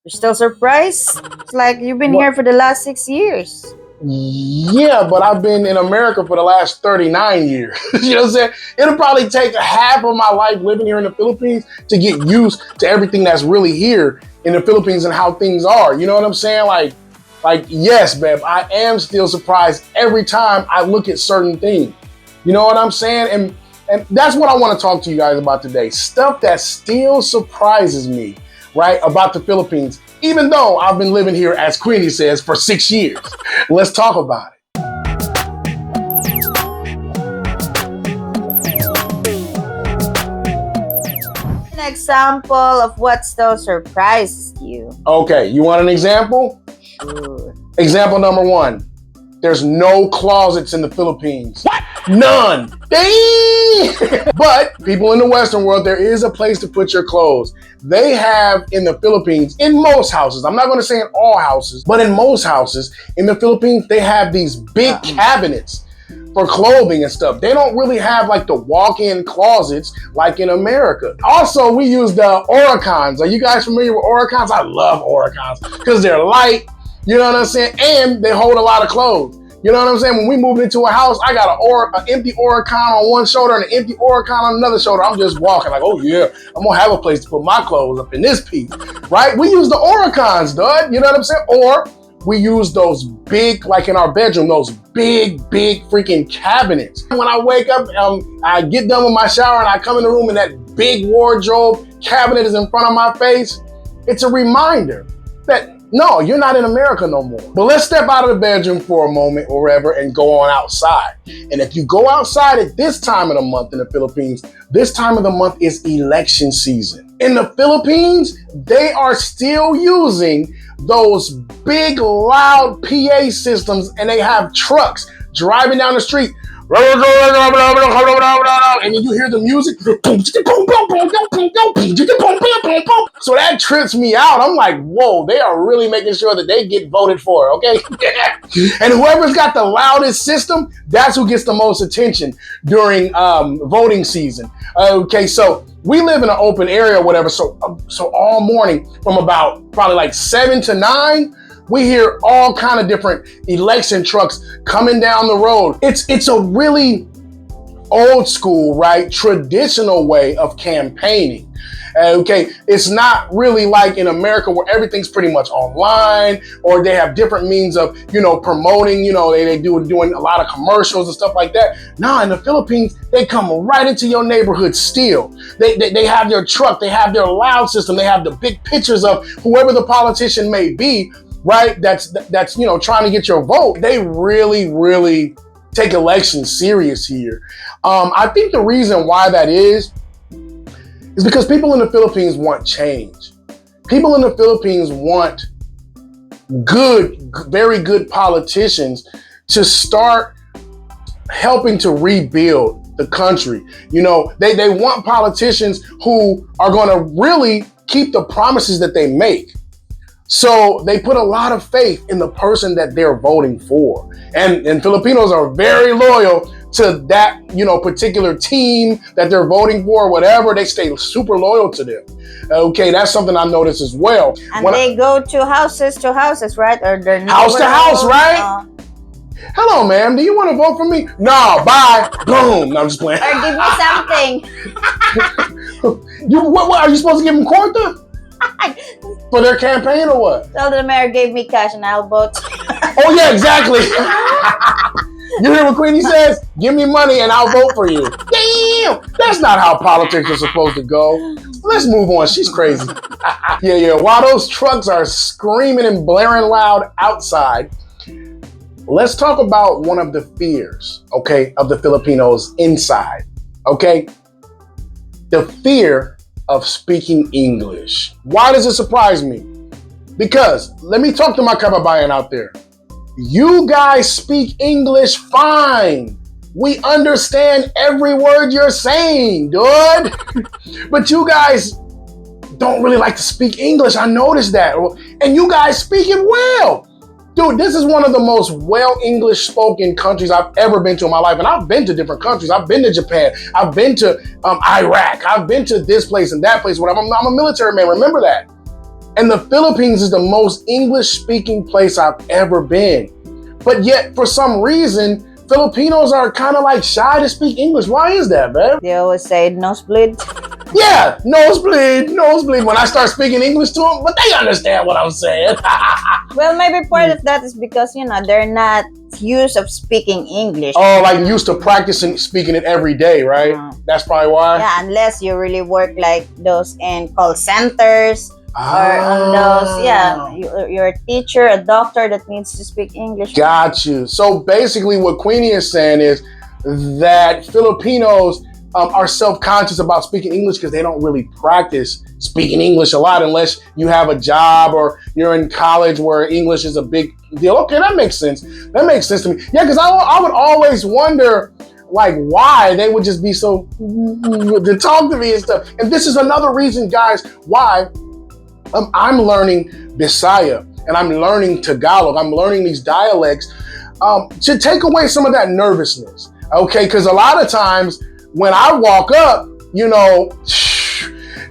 You're still surprised? It's like you've been What? here for the last 6 years. Yeah, but I've been in America for the last 39 years. You know what I'm saying? It'll probably take half of my life living here in the Philippines to get used to everything that's really here in the Philippines and how things are. You know what I'm saying? Like yes, babe, I am still surprised every time I look at certain things. You know what I'm saying? And that's what I want to talk to you guys about today. Stuff that still surprises me, right, about the Philippines, even though I've been living here, as Queenie says, for 6 years. Let's talk about it. An example of what still surprises you. Okay, you want an example? Sure. Example number 1. There's no closets in the Philippines. What? None. Dang! But people in the Western world, there is a place to put your clothes. They have in the Philippines, in most houses, I'm not going to say in all houses, but in most houses in the Philippines, they have these big cabinets for clothing and stuff. They don't really have like the walk-in closets like in America. Also, we use the Oricons. Are you guys familiar with Oricons? I love Oricons because they're light. You know what I'm saying? And they hold a lot of clothes. You know what I'm saying? When we moved into a house, I got an empty Oricon on one shoulder and an empty Oricon on another shoulder. I'm just walking like, oh yeah, I'm gonna have a place to put my clothes up in this piece, right? We use the Oricons, dude. You know what I'm saying? Or we use those big, like in our bedroom, those big freaking cabinets. When I wake up, I get done with my shower and I come in the room and that big wardrobe cabinet is in front of my face. It's a reminder that no, you're not in America no more. But let's step out of the bedroom for a moment or wherever and go on outside. And if you go outside at this time of the month in the Philippines, this time of the month is election season. In the Philippines, they are still using those big, loud PA systems and they have trucks driving down the street. And then you hear the music. So that trips me out. I'm like, whoa, they are really making sure that they get voted for, okay? And whoever's got the loudest system, that's who gets the most attention during voting season. Okay, so we live in an open area or whatever, so all morning from about probably like 7 to 9, we hear all kind of different election trucks coming down the road. It's a really old school, right, traditional way of campaigning. Okay, it's not really like in America where everything's pretty much online or they have different means of, promoting, they doing a lot of commercials and stuff like that. Nah, in the Philippines, they come right into your neighborhood still. They have their truck, they have their loud system, they have the big pictures of whoever the politician may be, right? That's trying to get your vote. They really take elections serious here. I think the reason why that is because people in the Philippines want change. People in the Philippines want very good politicians to start helping to rebuild the country. They want politicians who are going to really keep the promises that they make. So they put a lot of faith in the person that they're voting for. And Filipinos are very loyal to that, particular team that they're voting for, whatever. They stay super loyal to them. Okay, that's something I noticed as well. And they go to houses, right? Or their house to house, right? Hello, ma'am. Do you want to vote for me? No, bye. Boom. No, I'm just playing. Or give me something. What are you supposed to give them quarter? For their campaign or what? Tell the mayor gave me cash and I'll vote. Oh yeah, exactly. You hear what Queenie says? Give me money and I'll vote for you. Damn, that's not how politics are supposed to go. Let's move on. She's crazy. Yeah. While those trucks are screaming and blaring loud outside, let's talk about one of the fears, okay, of the Filipinos inside, okay? The fear of speaking English. Why does it surprise me? Because let me talk to my kababayan out there. You guys speak English fine. We understand every word you're saying, dude. But you guys don't really like to speak English. I noticed that. And you guys speak it well. Dude, this is one of the most well English spoken countries I've ever been to in my life. And I've been to different countries. I've been to Japan. I've been to Iraq. I've been to this place and that place. Whatever. I'm a military man. Remember that. And the Philippines is the most English-speaking place I've ever been. But yet, for some reason, Filipinos are kind of like shy to speak English. Why is that, man? They always say nosebleed. Yeah, nosebleed, nosebleed. When I start speaking English to them, but they understand what I'm saying. Well, maybe part of that is because, they're not used of speaking English. Oh, like used to practicing speaking it every day, right? That's probably why. Yeah, unless you really work like those in call centers or on those, you're a teacher, a doctor that needs to speak English. Got you. So basically what Queenie is saying is that Filipinos are self-conscious about speaking English because they don't really practice speaking English a lot unless you have a job or you're in college where English is a big deal. Okay, that makes sense. That makes sense to me. Yeah, because I would always wonder like why they would just be so to talk to me and stuff. And this is another reason, guys, why I'm learning Bisaya and I'm learning Tagalog. I'm learning these dialects to take away some of that nervousness. Okay, because a lot of times when I walk up,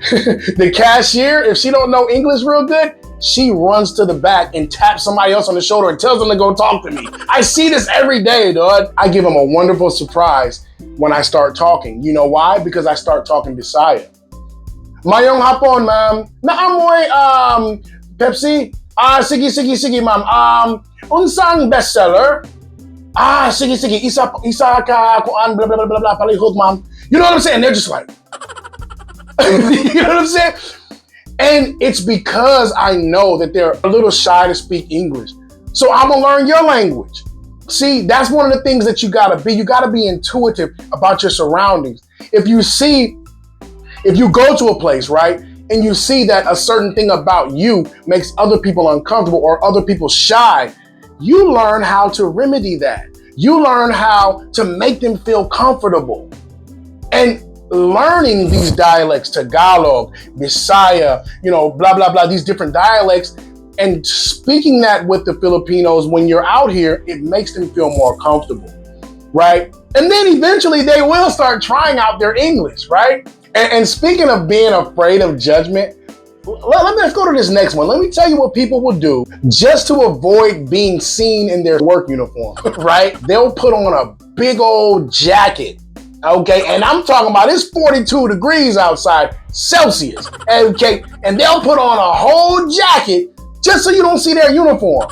the cashier, if she don't know English real good, she runs to the back and taps somebody else on the shoulder and tells them to go talk to me. I see this every day, dude. I give them a wonderful surprise when I start talking. You know why? Because I start talking Bisaya. Mayong hapon, ma'am. Naamoy Pepsi? Sige, ma'am. Unsang bestseller? Sige. Isa ka kuan blah blah blah blah palihog, ma'am. You know what I'm saying? They're just like, you know what I'm saying? And it's because I know that they're a little shy to speak English. So I'm gonna learn your language. See, that's one of the things that you gotta be. You gotta be intuitive about your surroundings. If you go to a place, right, and you see that a certain thing about you makes other people uncomfortable or other people shy, you learn how to remedy that. You learn how to make them feel comfortable. And learning these dialects, Tagalog, Bisaya, blah, blah, blah, these different dialects, and speaking that with the Filipinos when you're out here, it makes them feel more comfortable, right? And then eventually they will start trying out their English, right? And speaking of being afraid of judgment, let's go to this next one. Let me tell you what people will do just to avoid being seen in their work uniform, right? They'll put on a big old jacket, okay? And I'm talking about it's 42 degrees outside Celsius, okay? And they'll put on a whole jacket just so you don't see their uniform.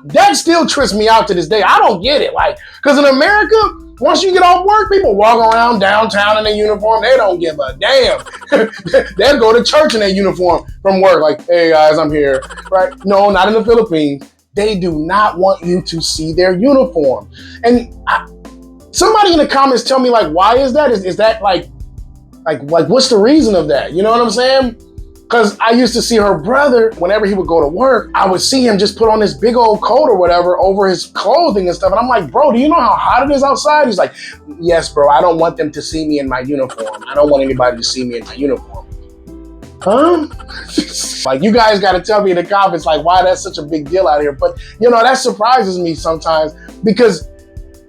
That still trips me out to this day. I don't get it. Because in America, once you get off work, people walk around downtown in their uniform. They don't give a damn. They'll go to church in their uniform from work. Like, hey guys, I'm here. Right? No, not in the Philippines. They do not want you to see their uniform. And somebody in the comments tell me, why is that? Is that like what's the reason of that? You know what I'm saying? Because I used to see her brother, whenever he would go to work, I would see him just put on this big old coat or whatever over his clothing and stuff. And I'm like, bro, do you know how hot it is outside? He's like, yes, bro, I don't want them to see me in my uniform. I don't want anybody to see me in my uniform. Huh? You guys got to tell me in the comments, why that's such a big deal out here. But, that surprises me sometimes because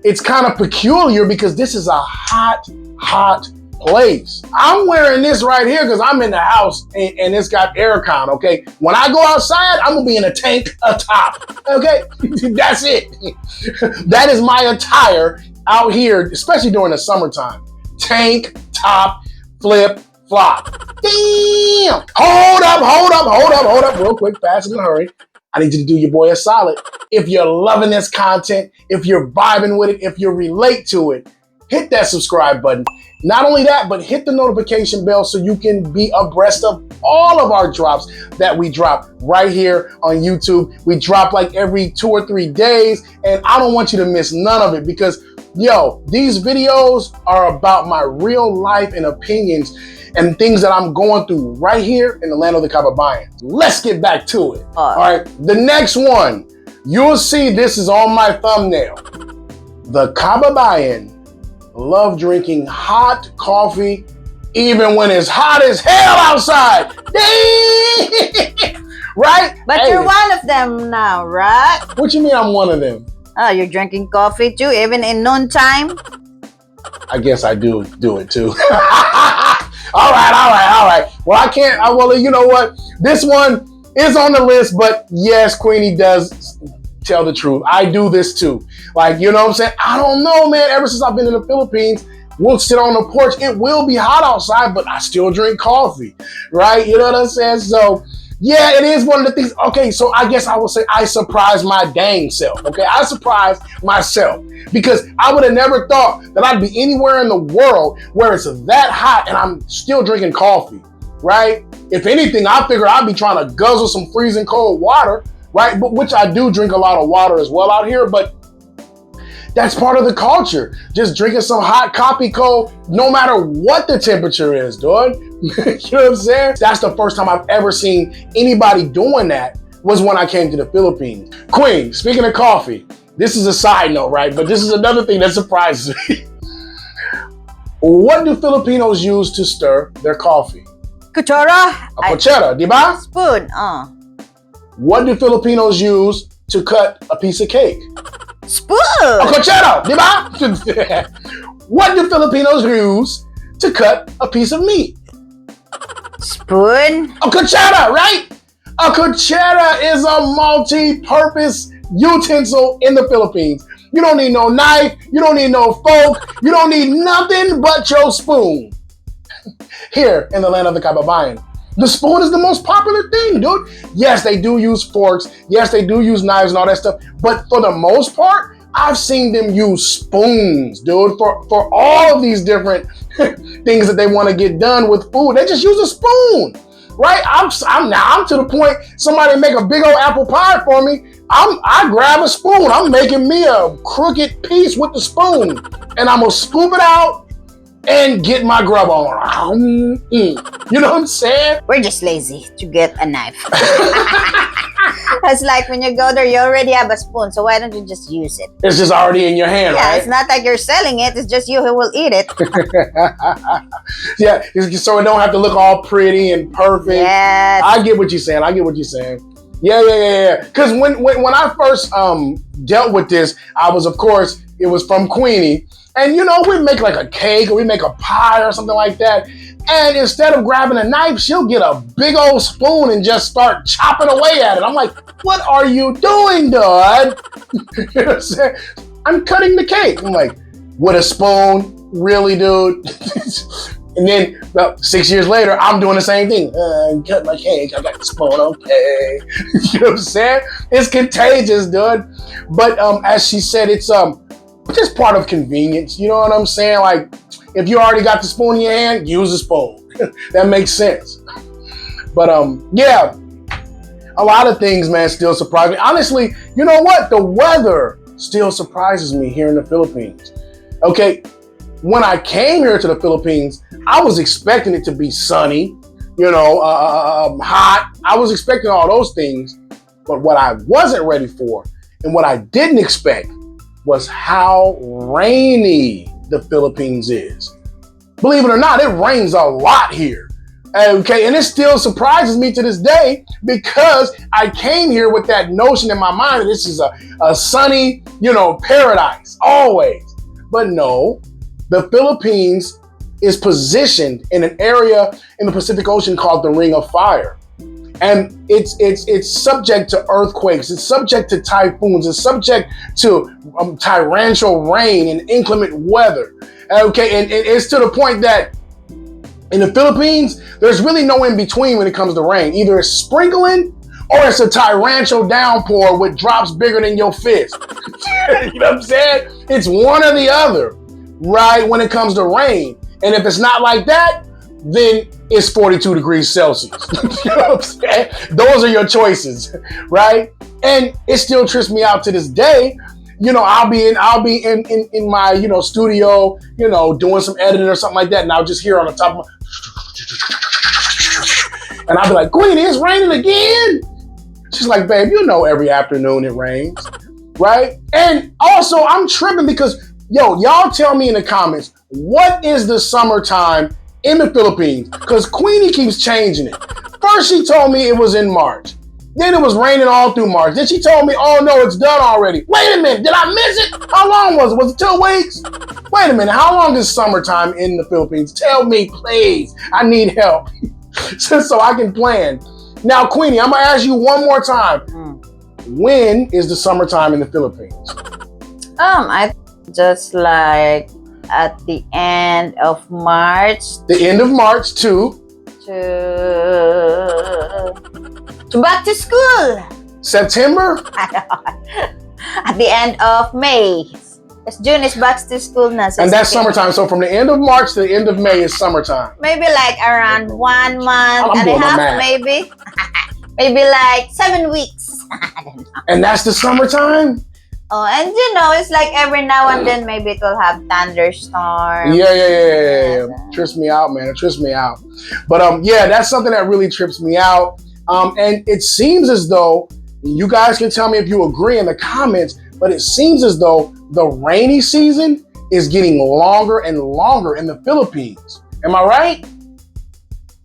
it's kind of peculiar because this is a hot place. I'm wearing this right here because I'm in the house and it's got aircon, okay? When I go outside, I'm gonna be in a tank atop, okay? That's it. That is my attire out here, especially during the summertime. Tank, top, flip, flop. Damn! Hold up, real quick, fast and hurry. I need you to do your boy a solid. If you're loving this content, if you're vibing with it, if you relate to it, hit that subscribe button. Not only that, but hit the notification bell so you can be abreast of all of our drops that we drop right here on YouTube. We drop every 2 or 3 days, and I don't want you to miss none of it because, these videos are about my real life and opinions and things that I'm going through right here in the land of the Kababayan. Let's get back to it. All right, the next one, you'll see this is on my thumbnail. The Kababayan love drinking hot coffee even when it's hot as hell outside. Right? But you're one of them now, right? What you mean I'm one of them? Oh, you're drinking coffee too, even in noontime? I guess I do it too. All right. Well, I can't. Well, you know what? This one It's on the list, but yes, Queenie does tell the truth. I do this too. Like, you know what I'm saying? I don't know, man. Ever since I've been in the Philippines, we'll sit on the porch. It will be hot outside, but I still drink coffee, right? You know what I'm saying? So, yeah, it is one of the things. Okay, so I guess I will say I surprised my dang self. Okay, I surprised myself because I would have never thought that I'd be anywhere in the world where it's that hot and I'm still drinking coffee, right? If anything, I figured I'd be trying to guzzle some freezing cold water, right? But which I do drink a lot of water as well out here, but that's part of the culture. Just drinking some hot coffee cold, no matter what the temperature is, dude. You know what I'm saying? That's the first time I've ever seen anybody doing that was when I came to the Philippines. Queen, speaking of coffee, this is a side note, right? But this is another thing that surprises me. What do Filipinos use to stir their coffee? Kutsara. A cuchara, di ba? Spoon. What do Filipinos use to cut a piece of cake? Spoon. A cuchara, di ba? What do Filipinos use to cut a piece of meat? Spoon. A cuchara, right? A cuchara is a multi-purpose utensil in the Philippines. You don't need no knife, you don't need no fork, you don't need nothing but your spoon. Here in the land of the Kababayan, the spoon is the most popular thing, dude. Yes, they do use forks. Yes, they do use knives and all that stuff. But for the most part, I've seen them use spoons, dude, for all of these different things that they want to get done with food. They just use a spoon, right? I'm to the point, somebody make a big old apple pie for me, I grab a spoon. I'm making me a crooked piece with the spoon, and I'm going to scoop it out and get my grub on. You know what I'm saying? We're just lazy to get a knife. It's like when you go there, you already have a spoon, so why don't you just use it? It's just already in your hand, yeah, right? It's not like you're selling it. It's just you who will eat it. Yeah, so it don't have to look all pretty and perfect. Yes. I get what you're saying. Yeah. Because when I first dealt with this, it was from Queenie. And, you know, we make like a cake or we make a pie or something like that. And instead of grabbing a knife, she'll get a big old spoon and just start chopping away at it. I'm like, what are you doing, Dad? You know what I'm saying? I'm cutting the cake. I'm like, with a spoon? Really, dude? And then about 6 years later, I'm doing the same thing. Cut my cake. I got the spoon. Okay. You know what I'm saying? It's contagious, dude. But as she said, it's just part of convenience. You know what I'm saying? Like, if you already got the spoon in your hand, use a spoon. That makes sense. But yeah, a lot of things, man, still surprise me. Honestly, you know what? The weather still surprises me here in the Philippines. Okay, when I came here to the Philippines, I was expecting it to be sunny, you know, hot. I was expecting all those things. But what I wasn't ready for and what I didn't expect was how rainy the Philippines is. Believe it or not, it rains a lot here. Okay, and it still surprises me to this day because I came here with that notion in my mind that this is a sunny, you know, paradise, always. But no, the Philippines is positioned in an area in the Pacific Ocean called the Ring of Fire. And it's subject to earthquakes, it's subject to typhoons, it's subject to torrential rain and inclement weather. Okay, and it's to the point that in the Philippines, there's really no in between when it comes to rain. Either it's sprinkling or it's a torrential downpour with drops bigger than your fist. You know what I'm saying? It's one or the other, right, when it comes to rain. And if it's not like that, then it's 42 degrees Celsius. You know what I'm saying? Those are your choices, right? And it still trips me out to this day. You know, I'll be in my, you know, studio, you know, doing some editing or something like that, and I'll just hear on the top of my, and I'll be like, Queenie, it's raining again. She's like, babe, you know every afternoon it rains, right? And also I'm tripping because, y'all tell me in the comments, what is the summertime in the Philippines? Because Queenie keeps changing it. First she told me it was in March. Then it was raining all through March. Then she told me, oh no, it's done already. Wait a minute, did I miss it? How long was it? Was it 2 weeks? Wait a minute, how long is summertime in the Philippines? Tell me, please. I need help so I can plan. Now, Queenie, I'm gonna ask you one more time. Mm. When is the summertime in the Philippines? I just like at the end of March The end of March to back to school. September? At the end of May. Because June is back to school na. So And that's summertime. So from the end of March to the end of May is summertime. Maybe like around 1 month I'm and a doing my half, math. maybe. Maybe like 7 weeks. I don't know. And that's the summertime? Oh, and you know, it's like every now and then maybe it will have thunderstorms. Yeah. Trips me out, man. It trips me out. But yeah, that's something that really trips me out. And it seems as though, you guys can tell me if you agree in the comments, but it seems as though the rainy season is getting longer and longer in the Philippines. Am I right?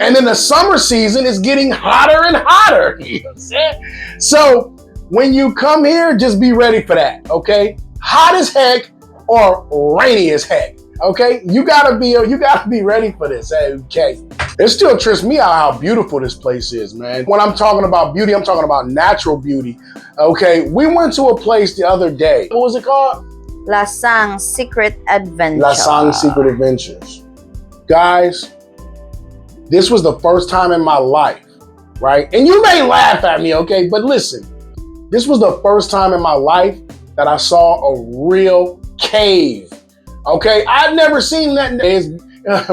And then the summer season is getting hotter and hotter. You know what I'm saying? So when you come here, just be ready for that, okay? Hot as heck or rainy as heck, okay? You gotta be ready for this, okay? It still trips me out how beautiful this place is, man. When I'm talking about beauty, I'm talking about natural beauty, okay? We went to a place the other day. What was it called? Lasang Secret Adventure. Lasang Secret Adventures. Guys, this was the first time in my life, right? And you may laugh at me, okay? But listen, this was the first time in my life that I saw a real cave, okay? I've never seen that. There's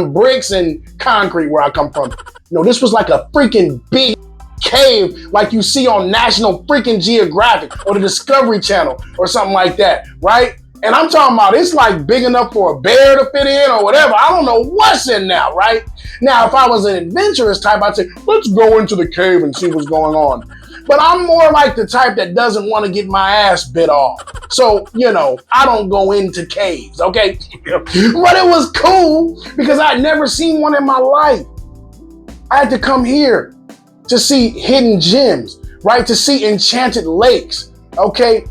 bricks and concrete where I come from. No, this was like a freaking big cave like you see on National freaking Geographic or the Discovery Channel or something like that, right? And I'm talking about it's like big enough for a bear to fit in or whatever. I don't know what's in now, right? Now, if I was an adventurous type, I'd say, let's go into the cave and see what's going on. But I'm more like the type that doesn't want to get my ass bit off. So, you know, I don't go into caves, okay? But it was cool because I'd never seen one in my life. I had to come here to see hidden gems, right? To see enchanted lakes, okay?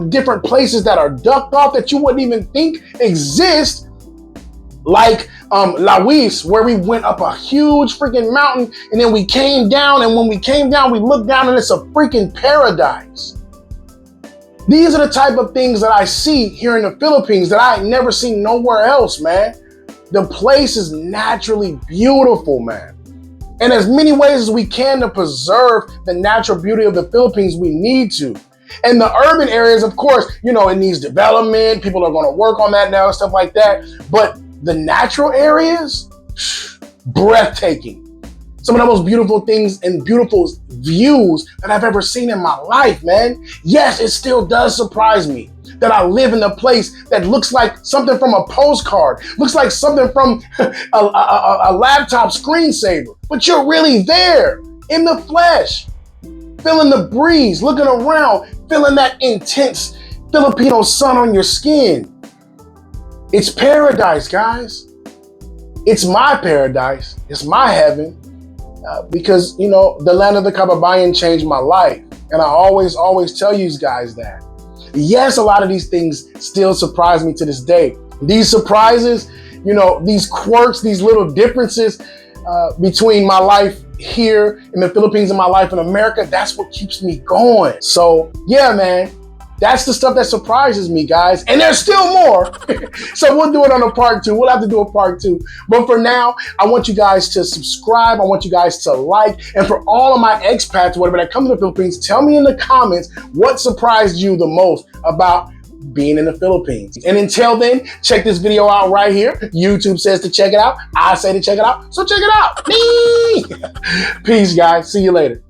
Different places that are ducked off that you wouldn't even think exist, like La Huis, where we went up a huge freaking mountain and then we came down, and when we came down, we looked down and it's a freaking paradise. These are the type of things that I see here in the Philippines that I ain't never seen nowhere else, man. The place is naturally beautiful, man. And as many ways as we can to preserve the natural beauty of the Philippines, we need to. And the urban areas, of course, you know, it needs development. People are going to work on that now and stuff like that. But the natural areas, breathtaking. Some of the most beautiful things and beautiful views that I've ever seen in my life, man. Yes, it still does surprise me that I live in a place that looks like something from a postcard, looks like something from a laptop screensaver, but you're really there in the flesh, feeling the breeze, looking around, feeling that intense Filipino sun on your skin. It's paradise, guys. It's my paradise. It's my heaven. Because, you know, the land of the Kababayan changed my life. And I always tell you guys that. Yes, a lot of these things still surprise me to this day. These surprises, you know, these quirks, these little differences between my life here in the Philippines and my life in America, that's what keeps me going. So, yeah, man. That's the stuff that surprises me, guys. And there's still more. So we'll do it on a part 2. We'll have to do a part 2. But for now, I want you guys to subscribe. I want you guys to like. And for all of my expats, whatever, that come to the Philippines, tell me in the comments what surprised you the most about being in the Philippines. And until then, check this video out right here. YouTube says to check it out. I say to check it out. So check it out. Peace, guys. See you later.